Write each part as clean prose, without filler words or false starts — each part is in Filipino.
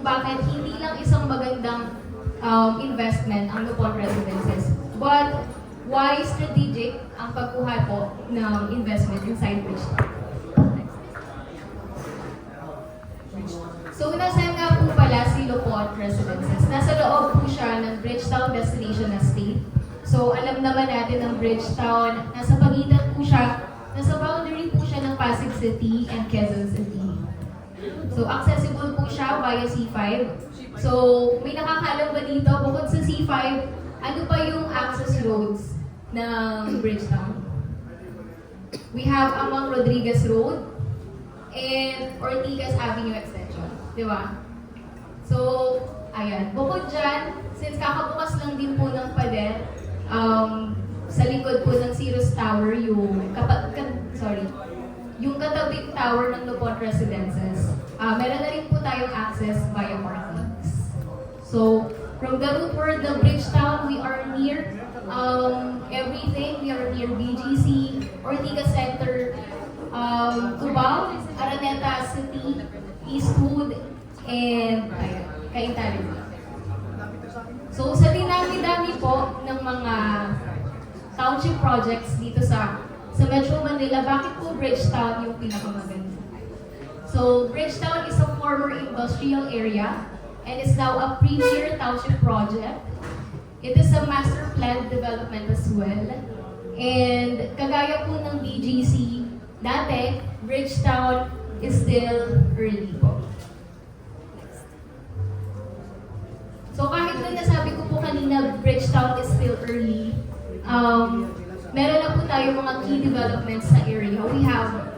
bakit hindi lang isang magandang investment ang Lupon Residences, but why strategic ang pagkuha po ng investment inside Bridgetown. So, nasaan nga po pala si Lupon Residences? Nasa loob po siya ng Bridgetown Destination Estate. So, alam naman natin ng Bridgetown, nasa pagitan po siya, nasa boundary po siya ng Pasig City and Quezon City. So, accessible po siya via C5. So, may nakakaalam ba dito, bukod sa C5, ano pa yung access roads ng Bridgetown? We have Amang Rodriguez Road and Ortigas Avenue Extension. Di ba? So, ayan. Bukod dyan, since kakabukas lang din po ng pader, sa likod po ng Cirrus Tower, yung katabing tower ng Lupon Residences, meron na rin po tayong access via parkings. So, from the route for the Bridgetown, we are near everything. We are near BGC, Ortigas Center, Cubao, Araneta City, Eastwood, and Kainta rin. So, sa dinami-dami po ng mga township projects dito sa Metro Manila, bakit po Bridgetown yung pinakamaganda? So, Bridgetown is a former industrial area and is now a premier township project. It is a master plan development as well. And kagaya po ng BGC, dati, Bridgetown is still early po. So kahit na nasabi ko po kanina, Bridgetown is still early, meron na po tayo mga key developments sa area. We have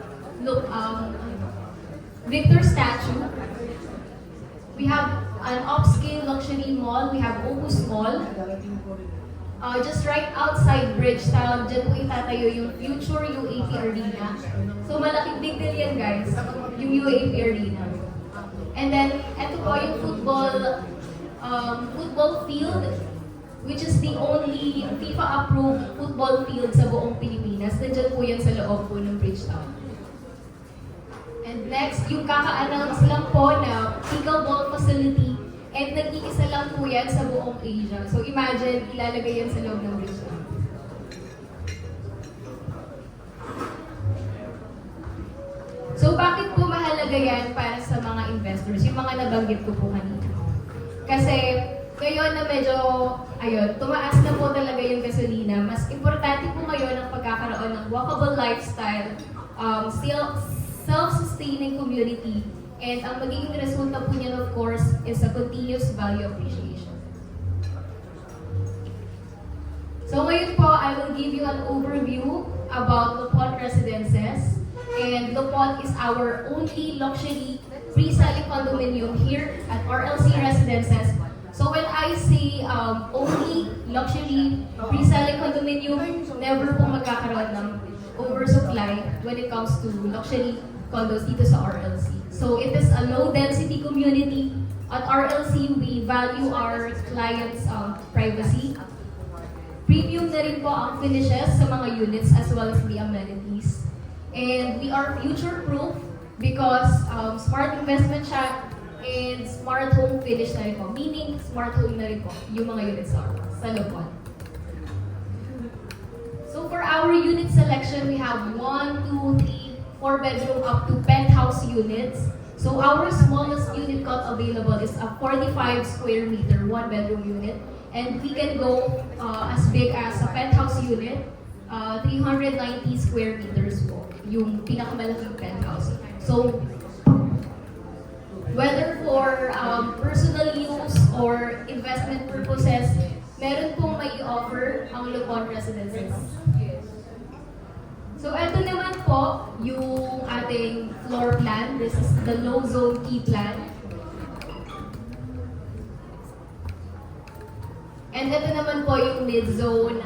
Victor Statue. We have an upscale luxury mall. We have Opus Mall. Just right outside Bridgetown, dyan po itatayo yung future UAP Arena. So malaking big deal yan, guys, yung UAP Arena. And then, eto po yung football field, which is the only FIFA-approved football field sa buong Pilipinas. Nandiyan po yan sa loob po ng Bridgetown. And next, yung kaka-announce lang po na pickleball facility, and nag-iisa lang po yan sa buong Asia. So imagine, ilalagay yan sa loob ng Bridgetown. So bakit po mahalaga yan para sa mga investors? Yung mga nabanggit ko po kanina. Kasi ngayon na medyo, tumaas na po talaga yung gasolina, mas importante po ngayon ang pagkakaroon ng walkable lifestyle, self-sustaining community, and ang magiging resulta po niyan, of course, is a continuous value appreciation. So ngayon po, I will give you an overview about Lupon Residences. And Lupon is our only luxury pre-selling condominium here at RLC Residences. So when I say only luxury pre-selling condominium, never po magkakaroon ng oversupply when it comes to luxury condos dito sa RLC. So it is a low-density community. At RLC, we value our clients' privacy. Premium na rin po ang finishes sa mga units as well as the amenities. And we are future-proof because smart investment siya and smart home finish na rin po. Meaning, smart home na rin po yung mga units sa Lupon. So for our unit selection, we have 1, 2, 3, 4 bedroom up to penthouse units. So our smallest unit cut available is a 45 square meter, 1 bedroom unit. And we can go as big as a penthouse unit, 390 square meters po, yung pinakamalaking penthouse. So, whether for personal use or investment purposes, meron pong may offer ang Lupon Residences. So, ito naman po yung ating floor plan. This is the low zone key plan. And ito naman po yung mid-zone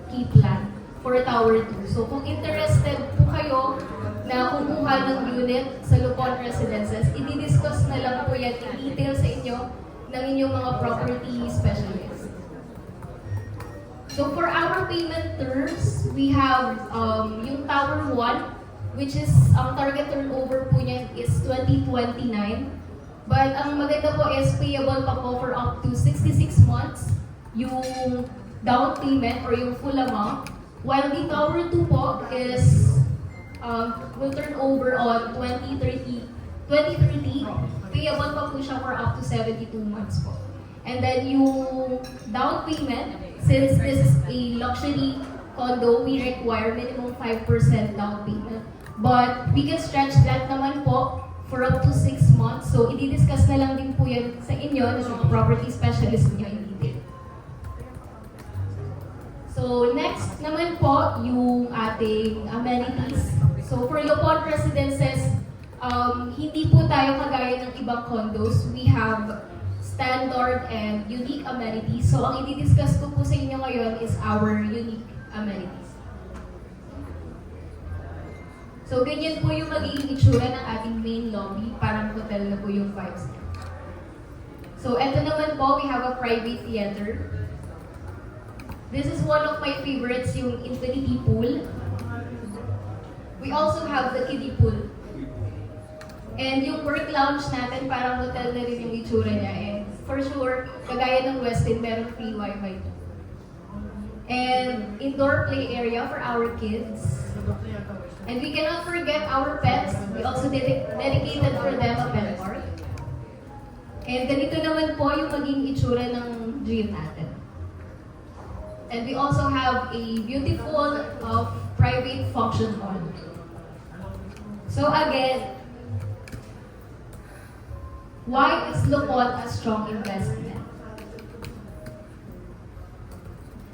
key plan for Tower 2. So kung interested po kayo na kumuha ng unit sa Lupon Residences, i-discuss na lang po yan in detail sa inyo ng inyong mga property specialists. So for our payment terms, we have yung Tower 1, which is ang target turnover po niya is 2029. But ang maganda po is payable pa po for up to 66 months yung down payment or yung full amount. While the Tower 2 po is will turn over on 2030, payable pa po siya for up to 72 months po. And then yung down payment, since this is a luxury condo, we require minimum 5% down payment. But we can stretch that naman po for up to 6 months. So, i-discuss na lang din po yan sa inyo ng mga property specialist niyo in detail. So, next naman po, yung ating amenities. So, for Lopon Residences, hindi po tayo kagaya ng ibang condos. We have standard and unique amenities. So, ang i-discuss ko po sa inyo ngayon is our unique amenities. So, ganyan po yung magiging itsura ng ating main lobby. Parang hotel na po yung vibes. So, eto naman po, we have a private theater. This is one of my favorites, yung infinity pool. We also have the kiddie pool. And yung work lounge natin, parang hotel na rin yung itsura niya. And for sure, kagaya ng Westin, meron free wifi. And indoor play area for our kids. And we cannot forget our pets. We also dedicated for them a pet park. And ganito naman po yung maging itsura ng gym natin. And we also have a beautiful private function hall. So again, why is Lopon a strong investment?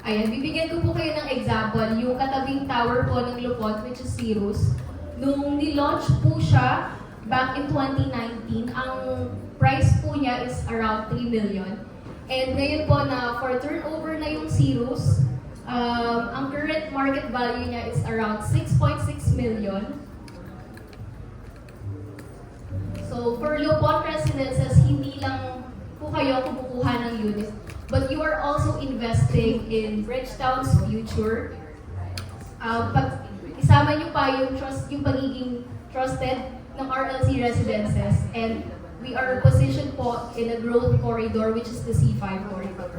Ayan, bibigyan ko po kayo ng example, yung katabing tower po ng Lopon, which is Cirrus. Nung nilaunch po siya back in 2019, ang price po niya is around 3 million. And ngayon po na for turnover na yung Cirrus, ang current market value niya is around 6.6 million. So for Lopon Residences, hindi lang po kayo kumukuha ng unit, but you are also investing in Bridgetown's future. Pag isama niyo pa yung pagiging trusted ng RLC Residences, and we are positioned po in a growth corridor, which is the C5 corridor.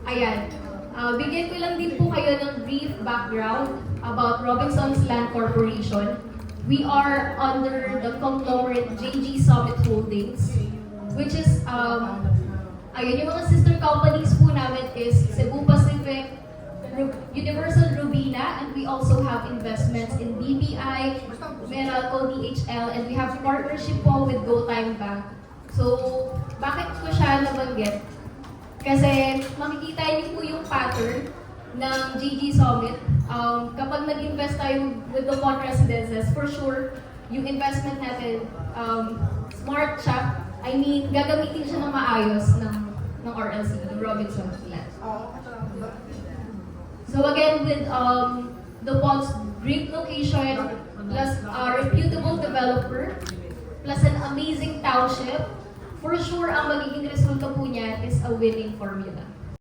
Ayan. Bigyan ko lang din po kayo ng brief background about Robinsons Land Corporation. We are under the conglomerate JG Summit Holdings, which is, ayun, yung mga sister companies po namin is Cebu Pacific, Universal Rubina, and we also have investments in BPI, Meralco, DHL, and we have partnership po with GoTime Bank. So, bakit ko siya nabanggit? Kasi makikita niyo po yung pattern ng JG Summit. Kapag nag-invest tayo with the Lopon Residences, for sure, yung investment natin, smart siya. I mean, gagamitin siya ng maayos ng RLC, ng Robinsons Land. So again, with Lopon's great location, plus a reputable developer, plus an amazing township, for sure, ang magiging resulta po niya is a winning formula.